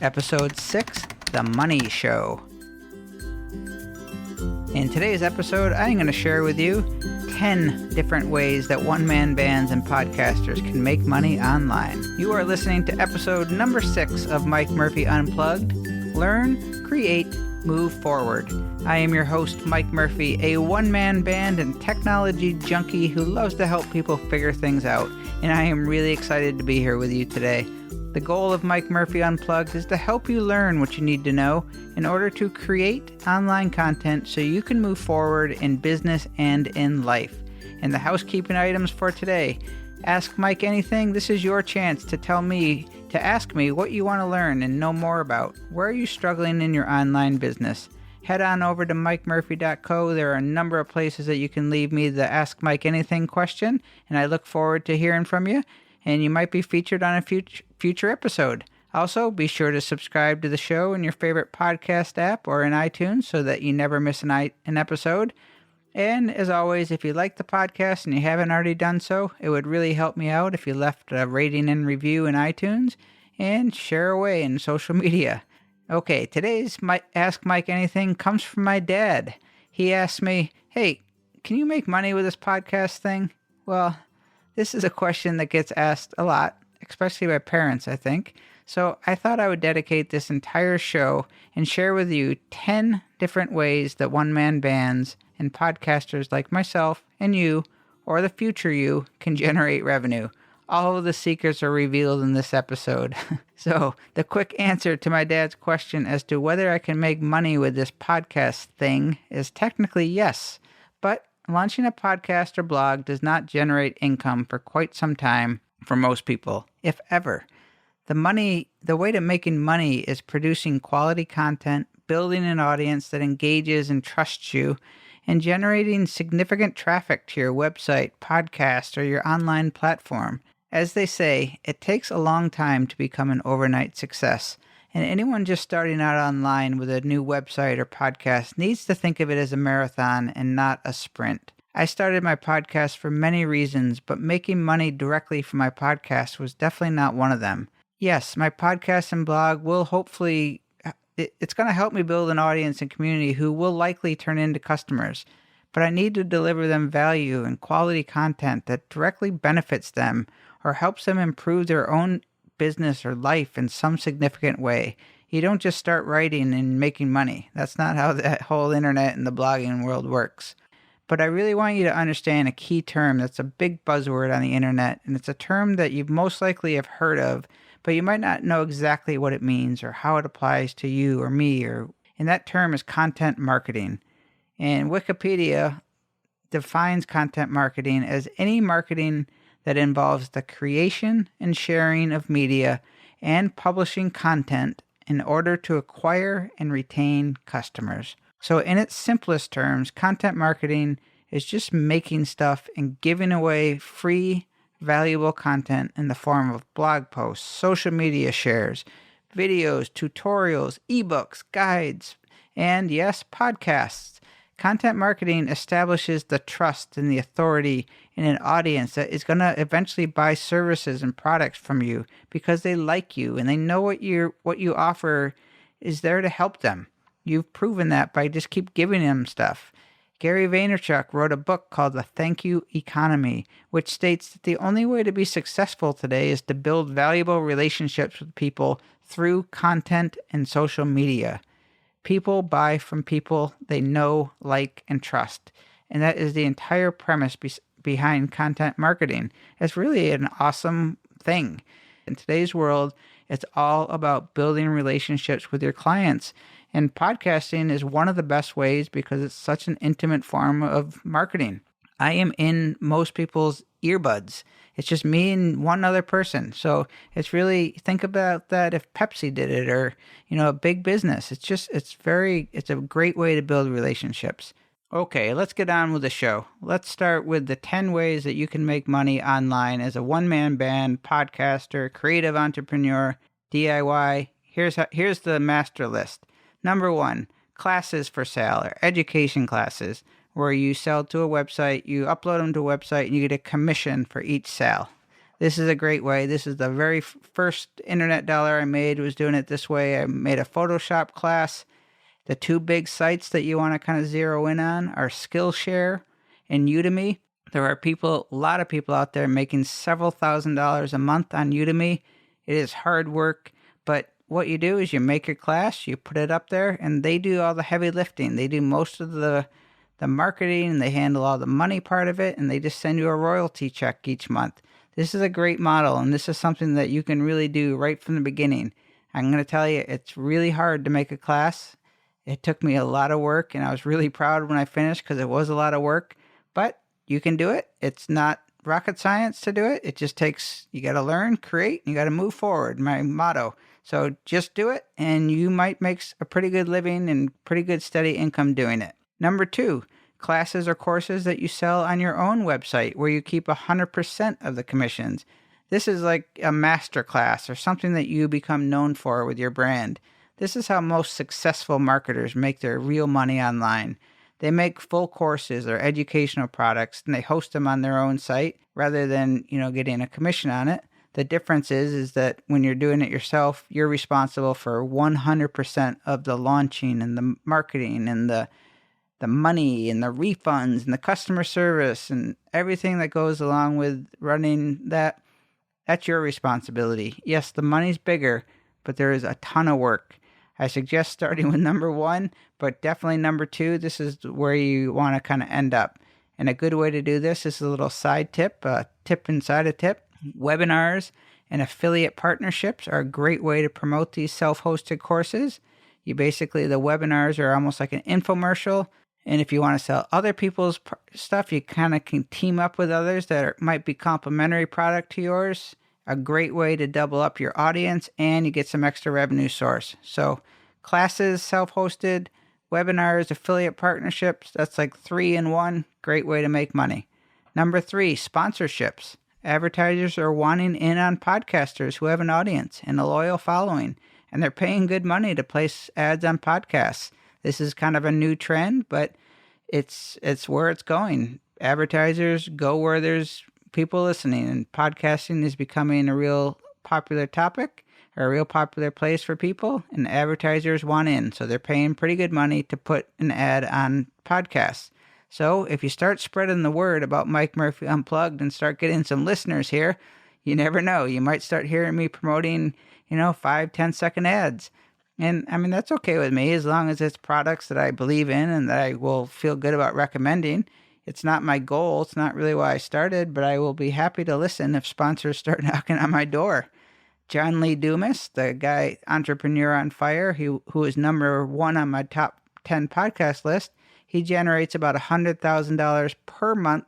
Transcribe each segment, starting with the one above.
Episode 6, The Money Show. In today's episode, I'm going to share with you 10 different ways that one-man bands and podcasters can make money online. You are listening to episode number 6 of Mike Murphy Unplugged. Learn, create, move forward. I am your host, Mike Murphy, a one-man band and technology junkie who loves to help people figure things out, and I am really excited to be here with you today. The goal of Mike Murphy Unplugged is to help you learn what you need to know in order to create online content so you can move forward in business and in life. And the housekeeping items for today: Ask Mike anything. This is your chance to ask me what you want to learn and know more about. Where are you struggling in your online business? Head on over to mikemurphy.co. There are a number of places that you can leave me the Ask Mike Anything question, and I look forward to hearing from you, and you might be featured on a future episode. Also, be sure to subscribe to the show in your favorite podcast app or in iTunes so that you never miss an episode. And as always, if you like the podcast and you haven't already done so, it would really help me out if you left a rating and review in iTunes and share away in social media. Okay, today's Ask Mike Anything comes from my dad. He asked me, "Hey, can you make money with this podcast thing?" Well, this is a question that gets asked a lot, especially by parents, I think. So I thought I would dedicate this entire show and share with you 10 different ways that one-man bands and podcasters like myself and you, or the future you, can generate revenue. All of the secrets are revealed in this episode. So the quick answer to my dad's question as to whether I can make money with this podcast thing is technically yes. But launching a podcast or blog does not generate income for quite some time for most people, if ever. The way to making money is producing quality content, building an audience that engages and trusts you, and generating significant traffic to your website, podcast, or your online platform. As they say, it takes a long time to become an overnight success, and anyone just starting out online with a new website or podcast needs to think of it as a marathon and not a sprint. I started my podcast for many reasons, but making money directly from my podcast was definitely not one of them. Yes, my podcast and blog will hopefully, it's going to help me build an audience and community who will likely turn into customers, but I need to deliver them value and quality content that directly benefits them or helps them improve their own business or life in some significant way. You don't just start writing and making money. That's not how the whole internet and the blogging world works. But I really want you to understand a key term that's a big buzzword on the internet, and it's a term that you most likely have heard of, but you might not know exactly what it means or how it applies to you or me, and that term is content marketing. And Wikipedia defines content marketing as any marketing that involves the creation and sharing of media and publishing content in order to acquire and retain customers. So in its simplest terms, content marketing is just making stuff and giving away free, valuable content in the form of blog posts, social media shares, videos, tutorials, ebooks, guides, and yes, podcasts. Content marketing establishes the trust and the authority in an audience that is going to eventually buy services and products from you because they like you and they know what you offer is there to help them. You've proven that by just keep giving them stuff. Gary Vaynerchuk wrote a book called The Thank You Economy, which states that the only way to be successful today is to build valuable relationships with people through content and social media. People buy from people they know, like, and trust. And that is the entire premise behind content marketing. It's really an awesome thing. In today's world, it's all about building relationships with your clients. And podcasting is one of the best ways because it's such an intimate form of marketing. I am in most people's earbuds. It's just me and one other person. So it's really, think about that if Pepsi did it or, a big business. It's a great way to build relationships. Okay, let's get on with the show. Let's start with the 10 ways that you can make money online as a one-man band, podcaster, creative entrepreneur, DIY. Here's the master list. Number 1, classes for sale or education classes, where you sell to a website, you upload them to a website, and you get a commission for each sale. This is a great way. This is the very first internet dollar I made was doing it this way. I made a Photoshop class. The two big sites that you want to kind of zero in on are Skillshare and Udemy. There are a lot of people out there making several $1,000s a month on Udemy. It is hard work, but what you do is you make your class, you put it up there, and they do all the heavy lifting. They do most of the marketing, and they handle all the money part of it, and they just send you a royalty check each month. This is a great model, and this is something that you can really do right from the beginning. I'm going to tell you, it's really hard to make a class. It took me a lot of work, and I was really proud when I finished because it was a lot of work, but you can do it. It's not rocket science to do it. It just takes, you got to learn, create, and you got to move forward, my motto. So just do it, and you might make a pretty good living and pretty good steady income doing it. Number 2, classes or courses that you sell on your own website where you keep 100% of the commissions. This is like a master class or something that you become known for with your brand. This is how most successful marketers make their real money online. They make full courses or educational products and they host them on their own site rather than, getting a commission on it. The difference is that when you're doing it yourself, you're responsible for 100% of the launching and the marketing and the money and the refunds and the customer service and everything that goes along with running that. That's your responsibility. Yes, the money's bigger, but there is a ton of work. I suggest starting with number 1, but definitely number 2. This is where you want to kind of end up. And a good way to do this is a little side tip, a tip inside a tip. Webinars and affiliate partnerships are a great way to promote these self-hosted courses. The webinars are almost like an infomercial. And if you want to sell other people's stuff, you kind of can team up with others that might be complementary product to yours. A great way to double up your audience and you get some extra revenue source. So classes, self-hosted, webinars, affiliate partnerships, that's like 3 in 1. Great way to make money. Number 3, sponsorships. Advertisers are wanting in on podcasters who have an audience and a loyal following, and they're paying good money to place ads on podcasts. This is kind of a new trend, but it's where it's going. Advertisers go where there's people listening, and podcasting is becoming a real popular topic or a real popular place for people, and advertisers want in. So they're paying pretty good money to put an ad on podcasts. So if you start spreading the word about Mike Murphy Unplugged and start getting some listeners here, you never know. You might start hearing me promoting, 5-10 second ads. And that's okay with me as long as it's products that I believe in and that I will feel good about recommending. It's not my goal. It's not really why I started, but I will be happy to listen if sponsors start knocking on my door. John Lee Dumas, the guy, entrepreneur on fire, who is number 1 on my top 10 podcast list, he generates about $100,000 per month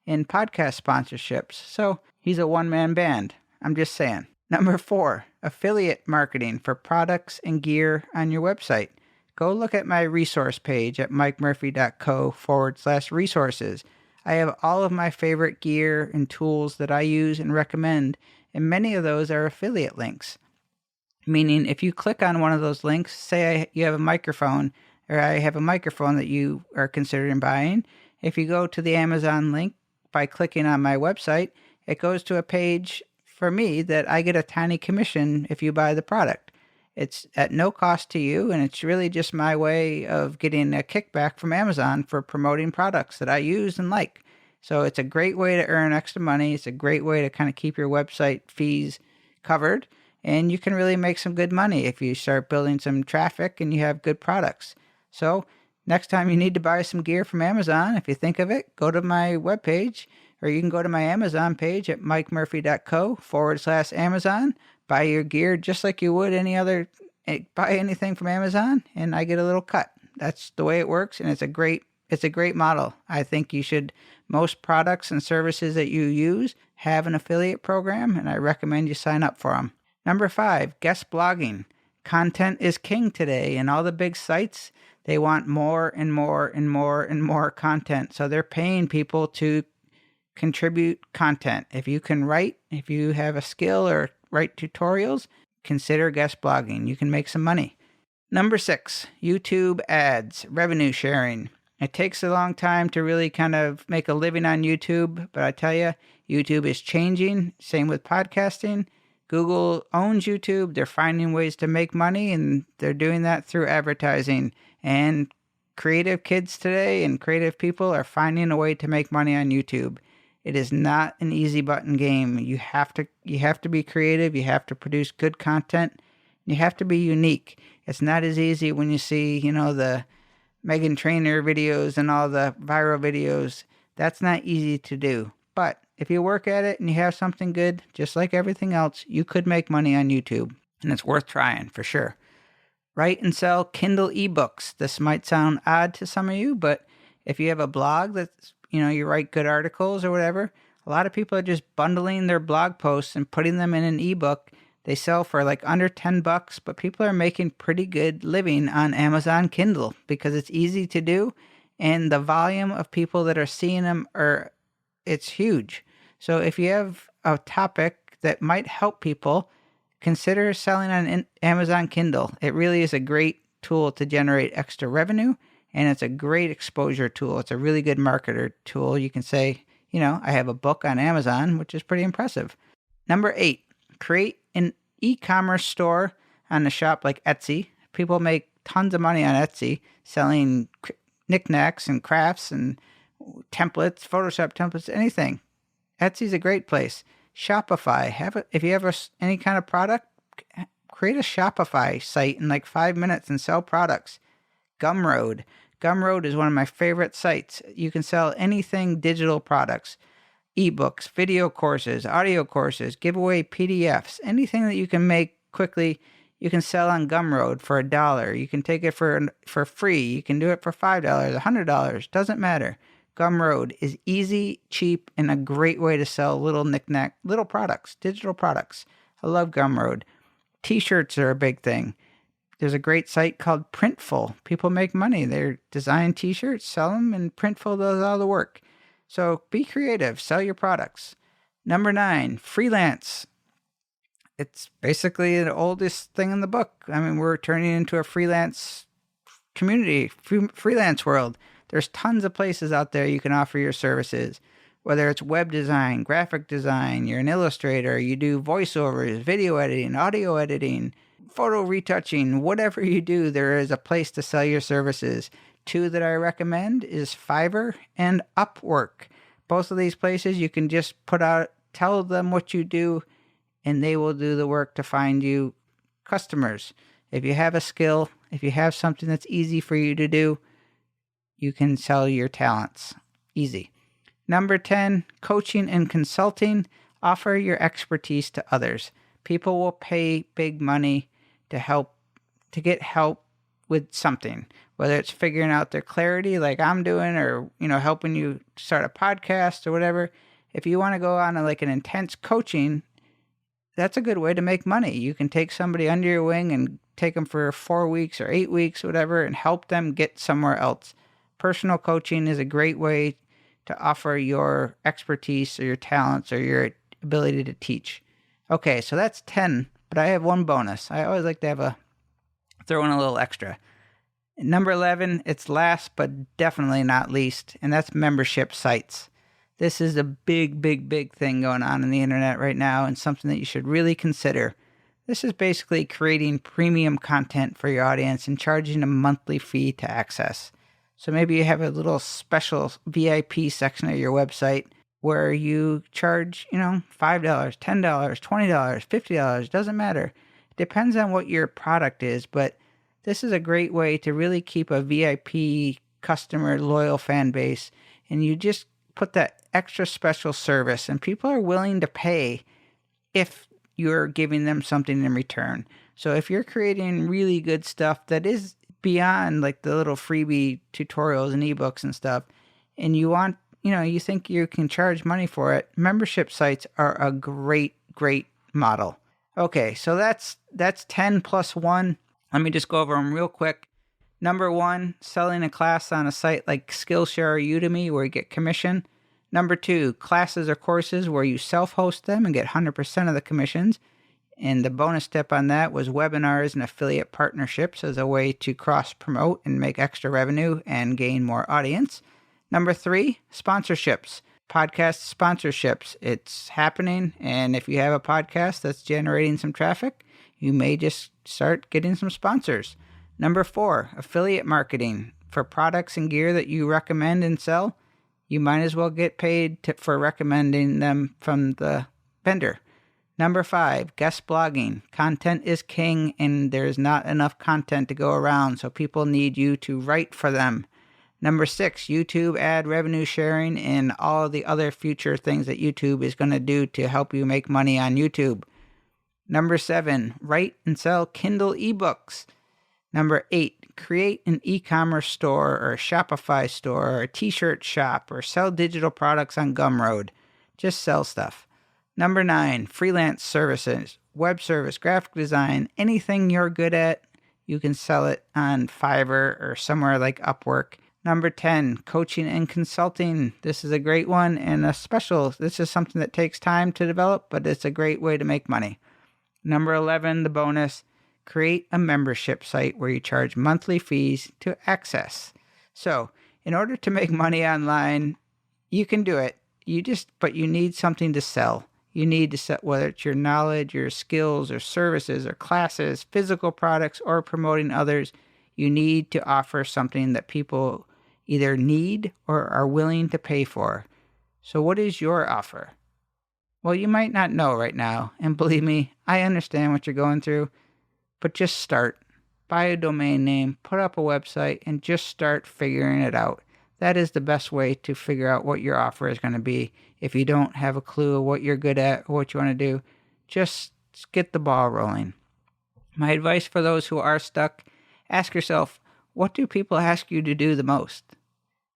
in podcast sponsorships. So he's a one-man band. I'm just saying. Number 4, affiliate marketing for products and gear on your website. Go look at my resource page at mikemurphy.co/resources. I have all of my favorite gear and tools that I use and recommend, and many of those are affiliate links. Meaning if you click on one of those links, say you have a microphone, or I have a microphone that you are considering buying, if you go to the Amazon link by clicking on my website, it goes to a page for me that I get a tiny commission if you buy the product. It's at no cost to you, and it's really just my way of getting a kickback from Amazon for promoting products that I use and like. So it's a great way to earn extra money. It's a great way to kind of keep your website fees covered, and you can really make some good money if you start building some traffic and you have good products. So next time you need to buy some gear from Amazon, if you think of it, go to my webpage, or you can go to my Amazon page at mikemurphy.co/Amazon. Buy your gear just like you would buy anything from Amazon, and I get a little cut. That's the way it works, and it's a great model. I think most products and services that you use have an affiliate program, and I recommend you sign up for them. Number 5, guest blogging. Content is king today, and all the big sites, they want more and more and more and more content. So they're paying people to contribute content. If you can write, if you have a skill or write tutorials, consider guest blogging. You can make some money. Number 6, YouTube ads, revenue sharing. It takes a long time to really kind of make a living on YouTube, but I tell you, YouTube is changing. Same with podcasting. Google owns YouTube. They're finding ways to make money, and they're doing that through advertising. And creative kids today and creative people are finding a way to make money on YouTube. It is not an easy button game. You have to be creative. You have to produce good content. You have to be unique. It's not as easy when you see, the Meghan Trainor videos and all the viral videos. That's not easy to do. But if you work at it and you have something good, just like everything else, you could make money on YouTube. And it's worth trying for sure. Write and sell Kindle ebooks. This might sound odd to some of you, but if you have a blog that's, you write good articles or whatever, a lot of people are just bundling their blog posts and putting them in an ebook. They sell for like under $10, but people are making pretty good living on Amazon Kindle because it's easy to do, and the volume of people that are seeing them it's huge. So if you have a topic that might help people, consider selling on Amazon Kindle. It really is a great tool to generate extra revenue, and it's a great exposure tool. It's a really good marketer tool. You can say, I have a book on Amazon, which is pretty impressive. Number 8, create an e-commerce store on a shop like Etsy. People make tons of money on Etsy selling knickknacks and crafts and templates, Photoshop templates, anything. Etsy's a great place. Shopify. If you have any kind of product, create a Shopify site in like 5 minutes and sell products. Gumroad. Gumroad is one of my favorite sites. You can sell anything digital products. Ebooks, video courses, audio courses, give away PDFs, anything that you can make quickly, you can sell on Gumroad for $1. You can take it for free. You can do it for $5, $100, doesn't matter. Gumroad is easy, cheap, and a great way to sell little products, digital products. I love Gumroad. T-shirts are a big thing. There's a great site called Printful. People make money. They design T-shirts, sell them, and Printful does all the work. So be creative, sell your products. Number 9, freelance. It's basically the oldest thing in the book. I mean, we're turning into a freelance community, freelance world. There's tons of places out there you can offer your services, whether it's web design, graphic design, you're an illustrator, you do voiceovers, video editing, audio editing, photo retouching, whatever you do, there is a place to sell your services. 2 that I recommend is Fiverr and Upwork. Both of these places you can just tell them what you do, and they will do the work to find you customers. If you have a skill, if you have something that's easy for you to do, you can sell your talents. Easy. Number 10, coaching and consulting. Offer your expertise to others. People will pay big money to get help with something, whether it's figuring out their clarity like I'm doing, or, helping you start a podcast or whatever. If you want to go on an intense coaching, that's a good way to make money. You can take somebody under your wing and take them for 4 weeks or 8 weeks, whatever, and help them get somewhere else. Personal coaching is a great way to offer your expertise or your talents or your ability to teach. Okay, so that's 10, but I have one bonus. I always like to throw in a little extra. Number 11, it's last but definitely not least, and that's membership sites. This is a big, big, big thing going on in the internet right now, and something that you should really consider. This is basically creating premium content for your audience and charging a monthly fee to access. So maybe you have a little special VIP section of your website where you charge, $5, $10, $20, $50, doesn't matter. It depends on what your product is, but this is a great way to really keep a VIP customer loyal fan base, and you just put that extra special service, and people are willing to pay if you're giving them something in return. So if you're creating really good stuff that is beyond like the little freebie tutorials and ebooks and stuff, and you want, you think you can charge money for it, membership sites are a great, great model. Okay, so that's 10 plus 1. Let me just go over them real quick. Number 1, selling a class on a site like Skillshare or Udemy where you get commission. Number 2, classes or courses where you self-host them and get 100% of the commissions. And the bonus tip on that was webinars and affiliate partnerships as a way to cross-promote and make extra revenue and gain more audience. Number 3, sponsorships. Podcast sponsorships. It's happening, and if you have a podcast that's generating some traffic, you may just start getting some sponsors. Number 4, affiliate marketing. For products and gear that you recommend and sell, you might as well get paid for recommending them from the vendor. Number 5, guest blogging. Content is king, and there's not enough content to go around, so people need you to write for them. Number 6, YouTube ad revenue sharing and all of the other future things that YouTube is going to do to help you make money on YouTube. Number 7, write and sell Kindle ebooks. Number 8, create an e-commerce store or a Shopify store or a t-shirt shop or sell digital products on Gumroad. Just sell stuff. Number 9, freelance services, web service, graphic design, anything you're good at, you can sell it on Fiverr or somewhere like Upwork. Number 10, coaching and consulting. This is a great one and this is something that takes time to develop, but it's a great way to make money. Number 11, the bonus, create a membership site where you charge monthly fees to access. So in order to make money online, you can do it. But you need something to sell. You need to sell, whether it's your knowledge, your skills, or services, or classes, physical products, or promoting others. You need to offer something that people either need or are willing to pay for. So what is your offer? Well, you might not know right now, and believe me, I understand what you're going through, but just start. Buy a domain name, put up a website, and just start figuring it out. That is the best way to figure out what your offer is going to be. If you don't have a clue of what you're good at or what you want to do, just get the ball rolling. My advice for those who are stuck, ask yourself, what do people ask you to do the most?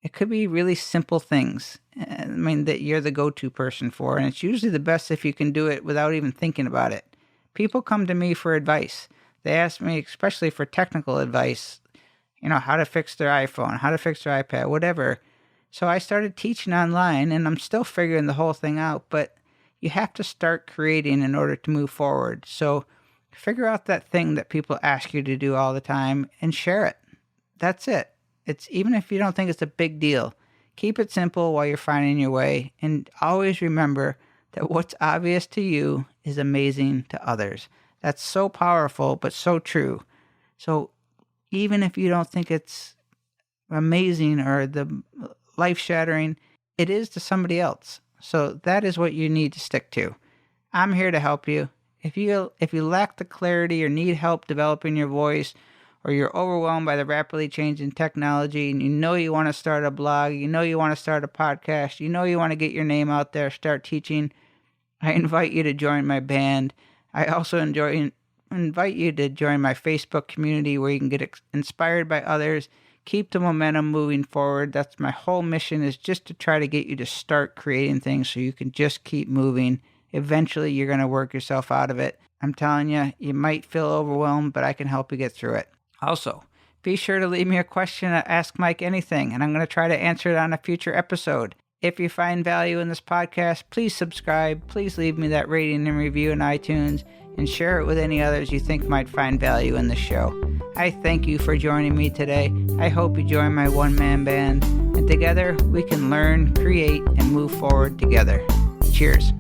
It could be really simple things, that you're the go-to person for, and it's usually the best if you can do it without even thinking about it. People come to me for advice. They ask me, especially for technical advice, how to fix their iPhone, how to fix their iPad, whatever. So I started teaching online, and I'm still figuring the whole thing out, but you have to start creating in order to move forward. So figure out that thing that people ask you to do all the time and share it. That's it. It's even if you don't think it's a big deal, keep it simple while you're finding your way, and always remember that what's obvious to you is amazing to others. That's so powerful, but so true. So even if you don't think it's amazing or the life-shattering, it is to somebody else. So that is what you need to stick to. I'm here to help you. If you lack the clarity or need help developing your voice, or you're overwhelmed by the rapidly changing technology, and you want to start a blog, you want to start a podcast, you want to get your name out there, start teaching, I invite you to join my band. I also invite you to join my Facebook community where you can get inspired by others, keep the momentum moving forward. That's my whole mission, is just to try to get you to start creating things so you can just keep moving. Eventually, you're going to work yourself out of it. I'm telling you, you might feel overwhelmed, but I can help you get through it. Also, be sure to leave me a question at Ask Mike Anything, and I'm going to try to answer it on a future episode. If you find value in this podcast, please subscribe. Please leave me that rating and review in iTunes, and share it with any others you think might find value in the show. I thank you for joining me today. I hope you join my one-man band, and together we can learn, create, and move forward together. Cheers.